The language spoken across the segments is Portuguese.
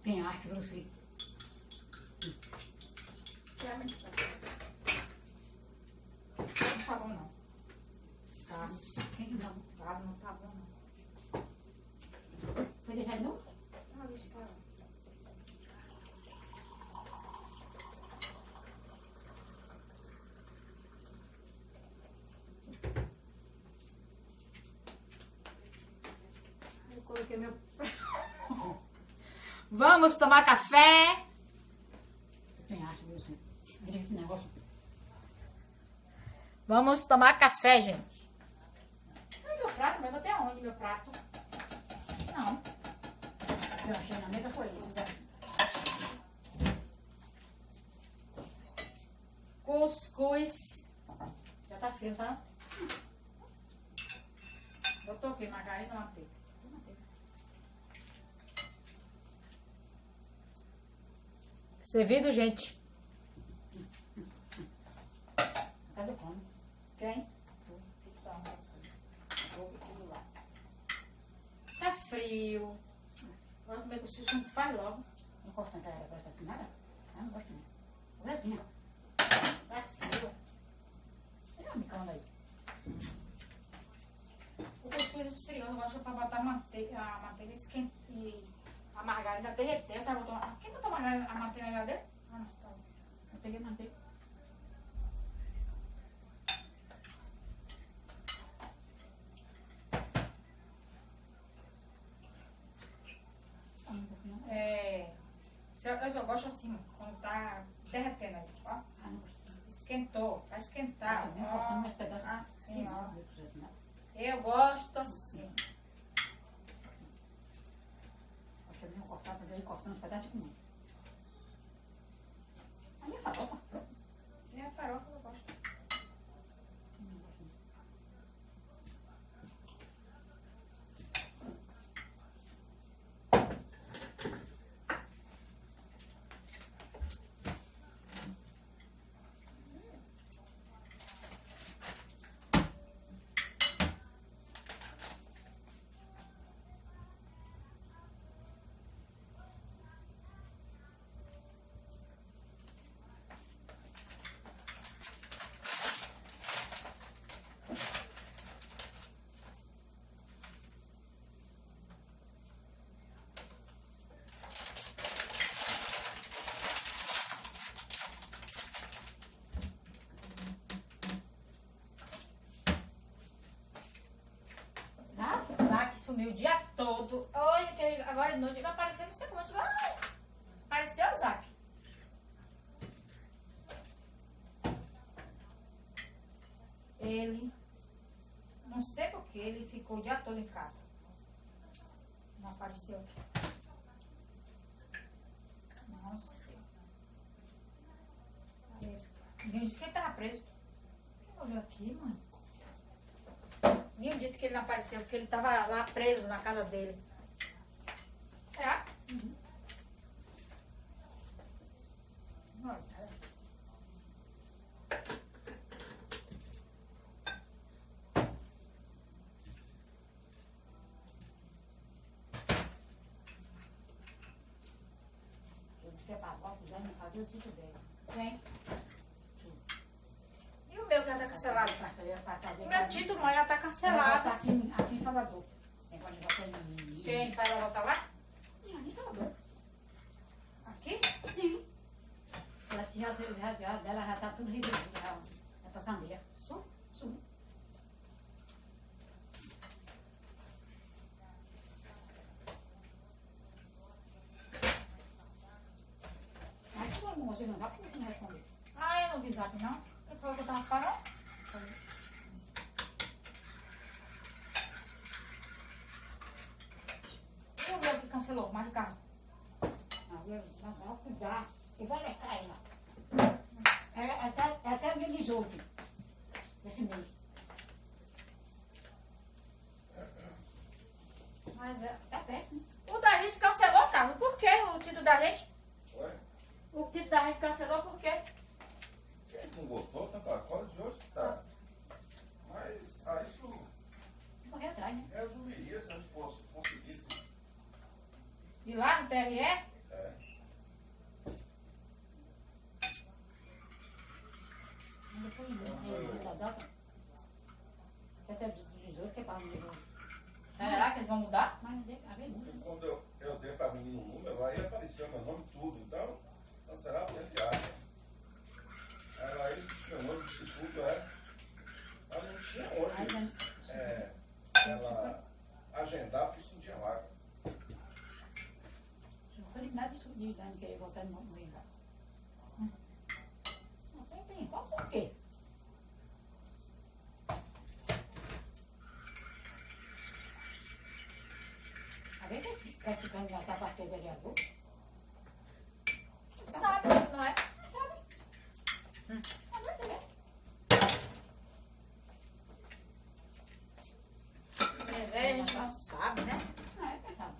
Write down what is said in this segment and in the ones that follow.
Tem arte pra você. Realmente sabe. Não tá bom, não. Carne. Tem que não. Não tá bom, não. Foi deixar de novo? Ah, deixa pra lá. Eu coloquei meu... Vamos tomar café. Tem arte pra você. Veja esse negócio. Vamos tomar café, gente. Ai, meu prato, mas eu botei aonde meu prato? Não. Eu achei na mesa foi isso, Zé. Cuscuz. Já tá frio, tá? Botou o quê? Margarina ou manteiga? Servido, gente. Cadê o come? Quem? Tá frio. Agora comer cuscuz não faz logo. Não gosto tanto da coisa assim, nada? Eu não gosto não. Brasinha. Tá frio. Olha o micro-ondas aí. O cuscuz esfriou, eu gosto pra botar a manteiga esquentar e a margarina derreter. Sabe? Quem botou a manteiga na geladeira? Ah, não, tá. Eu peguei manteiga. Eu só gosto assim, quando tá derretendo aí, ó. Ah, não gosto. Esquentou, vai esquentar. Eu cortando mais pedaços. Assim, ó. Não. Eu gosto assim. Acho que eu venho cortar, mas aí cortando os pedaços com muito. Aí é farofa. E a farofa eu gosto. Não gosto não. Zaque sumiu o dia todo. Hoje, agora de noite, ele vai aparecer, não sei como. Eu digo, ai, apareceu o Zaque. Ele, não sei porque, ele ficou o dia todo em casa. Não apareceu aqui. Nossa. Ninguém disse que ele estava preso. Olha aqui, mãe. Nil disse que ele não apareceu porque ele estava lá preso na casa dele. É? Uhum. Olha. Eu disse que é pra avó, quiser me fazer o que quiser. Vem. E o meu que já tá cancelado? O meu título, mãe, já tá cancelado. Tá aqui em Salvador. Você pode botar em... Quem? Pra ela voltar lá? Não, em Salvador. Aqui? Sim. Parece que dela já tá tudo resolvido. Já tá candeia. Sim. Mas que bom, você não sabe porque você não respondeu. Ah, eu não vi zap, não. Ele falou que eu tava parando. E o meu que cancelou, mais de carro? Vai cuidar. E vai lecar aí, ó. É até dia 18 desse mês. Mas é. Tá perto, né? O da gente cancelou, Carlos. Por quê? O título da gente? Ué? O título da gente cancelou por quê? Quem não gostou, tá com a cola de hoje? Tá. Mas isso Correr atrás, né? resolveria se a gente fosse, conseguisse. E lá no TRE? É, a ver, Porque quando eu dei para a menina um número, aí apareceu meu nome tudo. Então, cancelava entre aspas. Aí meu nome disse tudo, ela não tinha onde ela agendar, porque isso não tinha vaga. Não foi nada de Dani querer voltar no lugar. Não tem, qual por quê? A ver que quer se candidatar para ser vereador? Sabe, não é? Sabe? A ver também. Mas a gente não sabe, né? Não, é verdade.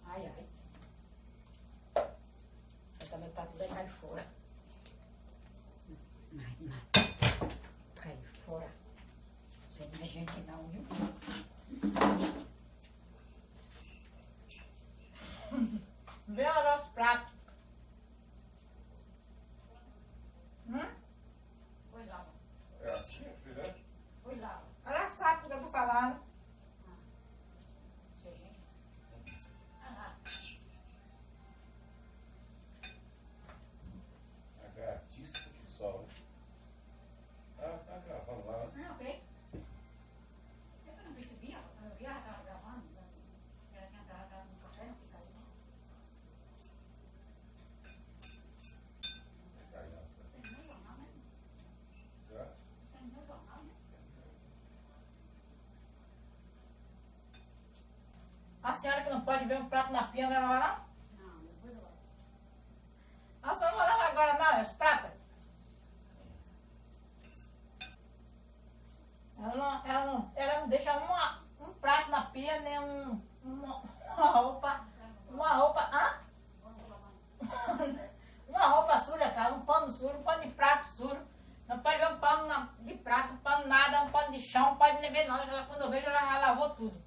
Ai, ai. Eu também pra tudo aí cai fora. Cai fora. Você não é gente não, viu? Vê o nosso prato. Pois lá, É assim, filha? pois lá. Ela sabe do que eu tô falando. A gatiça que sobe. Tá gravando lá, né? Ah, ok. Eu não percebi, eu vi ela estava gravando. Ela tinha entrado no café, não quis sair, né? Tá aí, ó. Tem no jornal, né? Certo? Tem no jornal, né? A senhora que não pode ver um prato na pia, não vai lavar, não? Não, depois eu vou. A senhora não vai lavar agora, não, os pratos. Ela não deixa um prato na pia, nem uma roupa, uma roupa suja, cara, um pano sujo, um pano de prato sujo. Não pode ver um pano de prato, um pano nada, um pano de chão, não pode nem ver nada. Quando eu vejo, ela já lavou tudo.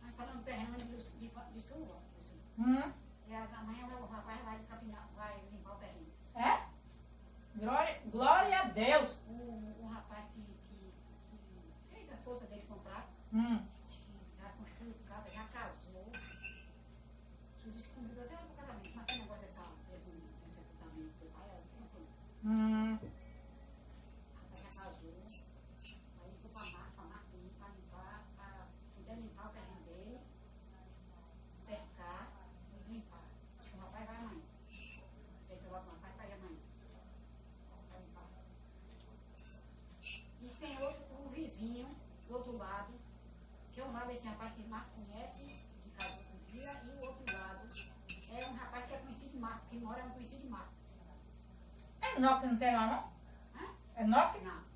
Mas falando no terreno de chuva, e amanhã o rapaz vai capinar, vai limpar o terreno. É? Glória a Deus. O rapaz que fez a força dele comprar, Hum. já construiu casa, já casou. Tu disse que convidou até pro casamento, mas tem negócio desse sepultamento do pai, ela disse que não foi. Já casou, aí foi pra Marquinhos, pra limpar, pra poder limpar o terreno dele, cercar e limpar. Diz que o rapaz vai amanhã. Sei que o rapaz vai amanhã. Vai limpar. Diz que tem outro vizinho do outro lado, que é um lado esse rapaz que Marco conhece, que casou com o dia, e o outro lado é um rapaz que é conhecido de Marco, que mora no conhecido de Marco. É Enoque não tem lá, não? Hã? Enoque? Não.